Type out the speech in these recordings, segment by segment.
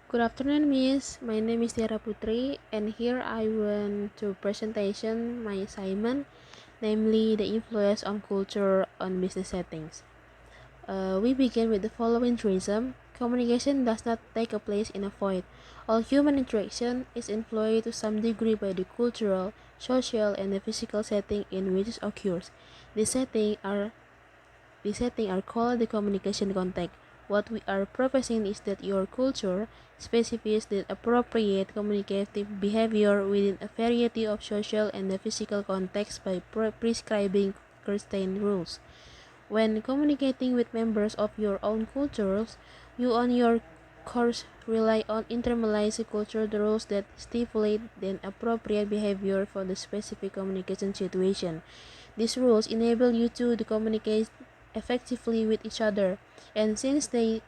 Good afternoon, Miss. My name is Tiara Putri, and here I want to presentation my assignment, namely the influence on culture on business settings. We begin with the following truism: communication does not take a place in a void. All human interaction is influenced to some degree by the cultural, social, and the physical setting in which it occurs. These settings are called the communication context. What we are proposing is that your culture specifies the appropriate communicative behavior within a variety of social and physical contexts by prescribing certain rules. When communicating with members of your own cultures, you on your course rely on internalized cultural rules that stipulate the appropriate behavior for the specific communication situation. These rules enable you to communicate effectively with each other, and since they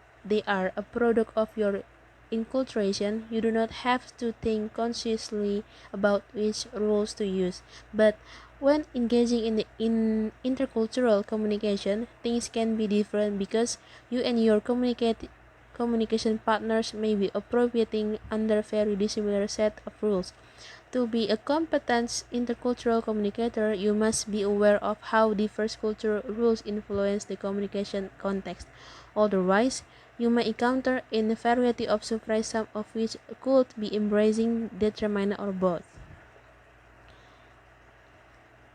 are a product of your inculturation, you do not have to think consciously about which rules to use. But when engaging in intercultural communication, things can be different because you and your communication partners may be operating under very dissimilar set of rules. To be a competent intercultural communicator, you must be aware of how diverse cultural rules influence the communication context. Otherwise, you may encounter a variety of surprise, some of which could be embracing, determined, or both.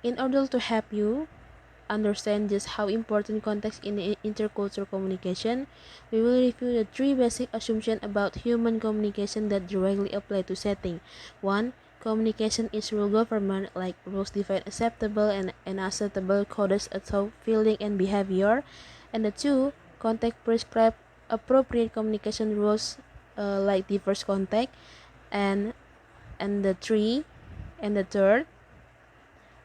In order to help you understand just how important context in intercultural communication, we will review the three basic assumptions about human communication that directly apply to setting. 1. Communication is rule government, like rules define acceptable and unacceptable codes of thought, feeling, and behavior. And the 2. Context prescribe appropriate communication rules, like diverse context. And the 3. And the third,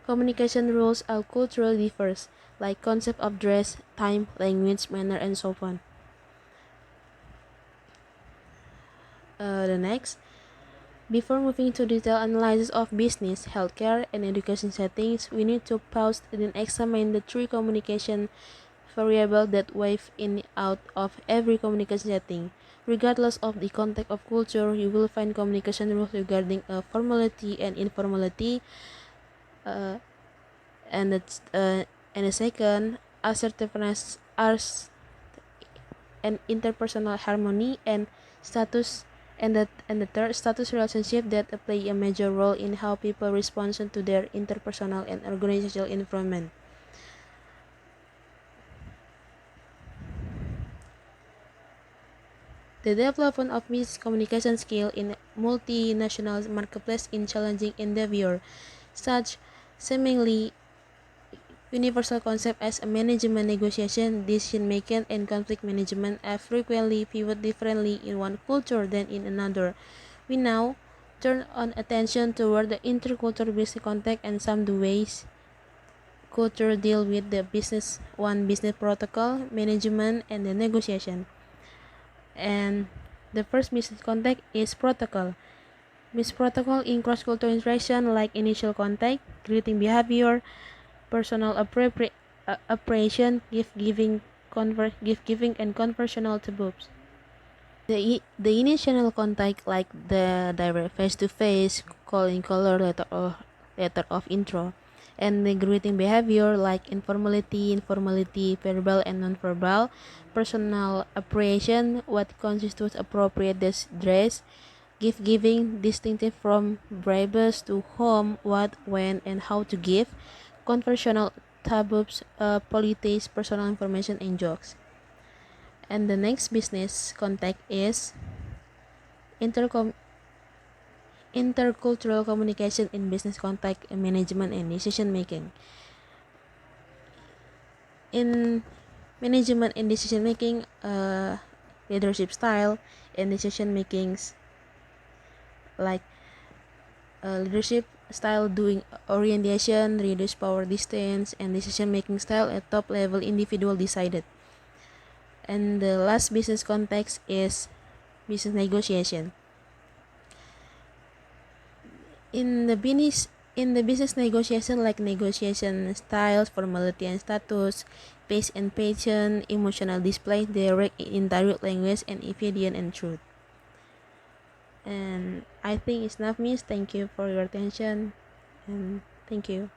communication rules are culturally diverse, like concept of dress, time, language, manner, and so on. The next, before moving to detailed analysis of business, healthcare, and education settings, we need to pause and examine the three communication variables that wave in and out of every communication setting. Regardless of the context of culture, you will find communication rules regarding formality and informality, uh, and the second, assertiveness, and interpersonal harmony, and status, and the third, status relationship that play a major role in how people respond to their interpersonal and organizational environment. The development of business communication skill in multinational marketplace in challenging endeavor, such seemingly universal concepts as management, negotiation, decision making, and conflict management are frequently pivot differently in one culture than in another. We now turn on attention toward the intercultural business context and some the ways culture deal with the business protocol, management, and the negotiation. And the first business context is protocol. Business protocol in cross-cultural interaction like initial contact, greeting behavior, personal appreciation, gift giving, and conversational taboos. The initial contact, like the direct face-to-face, calling color, letter of intro, and the greeting behavior like informality, verbal and non-verbal, personal appreciation, what constitutes appropriate dress, gift giving, distinctive from bribes, to whom, what, when, and how to give, conversational taboos, polities, personal information, and jokes. And the next business contact is intercom intercultural communication in business contact and management and decision making. In management and decision making, leadership style and decision makings, like leadership style doing orientation, reduce power distance, and decision making style at top level individual decided. And the last business context is business negotiation. In the business negotiation, like negotiation styles, formality and status, pace and patience, emotional display, direct indirect language, and evidence and truth. And I think it's not miss. Thank you for your attention, and thank you.